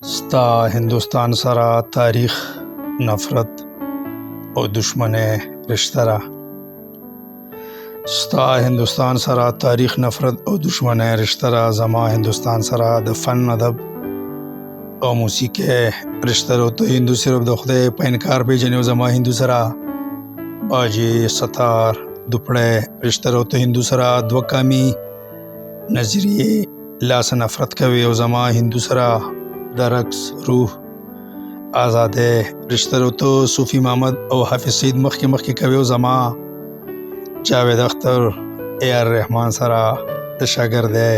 ستا هندوستان سره تاریخ، نفرت او دشمنی رشته را. ستا هندوستان سره تاریخ، نفرت او دشمنی رشته را. زما هندوستان سره د فن، ادب او موسیقي رشته را. ته هندو صرف د خدای په انکار پیژنې او زما هندو سره باجې، ستار، دوپړی رشته را. ته هندو سره دوه کامي نظریې لاس نفرت کوي او زما هندو سره د رقص، روح، آزادۍ رشته را. ته صوفي محمد او حافظ سعید مخکې کوي او زما جاوید اختر، اے آر رحمان سره د شاګردۍ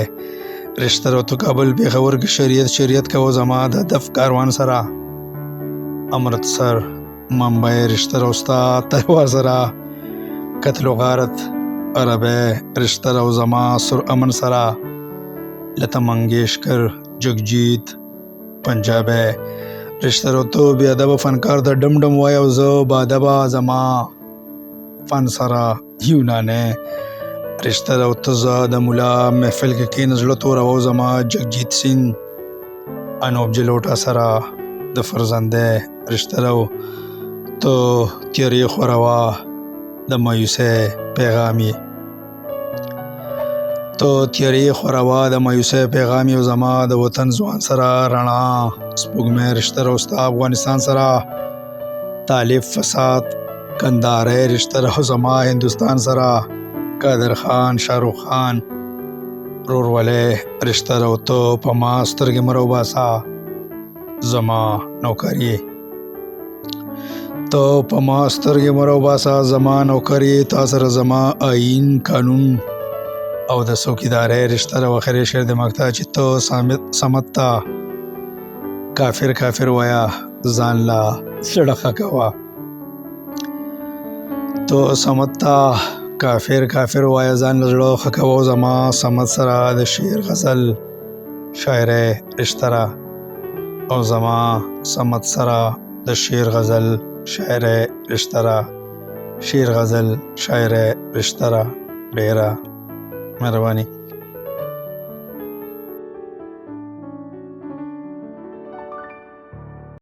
رشته را. ته کابل، پېښور کې شریعت کوي زما د هدف کاروان سره امرتسر، ممبئی رشته را. ستا تلوار سره قتل و غارت عربی رشته را او زما سر امن سره لتا منگیشکر، جگجیت پنجابی رشته را. ته بې ادبه فنکار د ډم ډم وای او زه با ادبه زما فن سره یوناني رشته را. ته زه د مولا محفل کې کښېنه زړه توروه او زما جگجیت سنګ، انوپ جلوټا سره د فرزندۍ رشته را. ته تیارې خوروه د مایوسۍ پیغام یې. ته تیارې خوروه د مایوسۍ پیغام یې او زما د وطن ځوان سره رڼا سپوږمۍ رشته را. ستا افغانستان سره طالب، فساد، کندهارۍ رشته را او زما هندوستان سره قادر خان، شاهرخ خان ورورولۍ رشته را. ته په ما سترګې مه راوباسه زما نوکر یې. ته په ما سترګې مه راوباسه زما نوکر یې. تا سره زما آیین، قانون او د څوکیدارۍ رشته را. اخري شعر د مقطع چې ته صمد ته کافر وایه ځان له زړه ښه کوه. ته صمد ته کافر وایه ځان له زړه ښه کوه او زما صمد سره د شعر، غزل، شاعرۍ رشته را او زما صمد سره د شعر، غزل، شاعرۍ رشته را. شعر، غزل، شاعرۍ رشته را. ډیره مهرباني.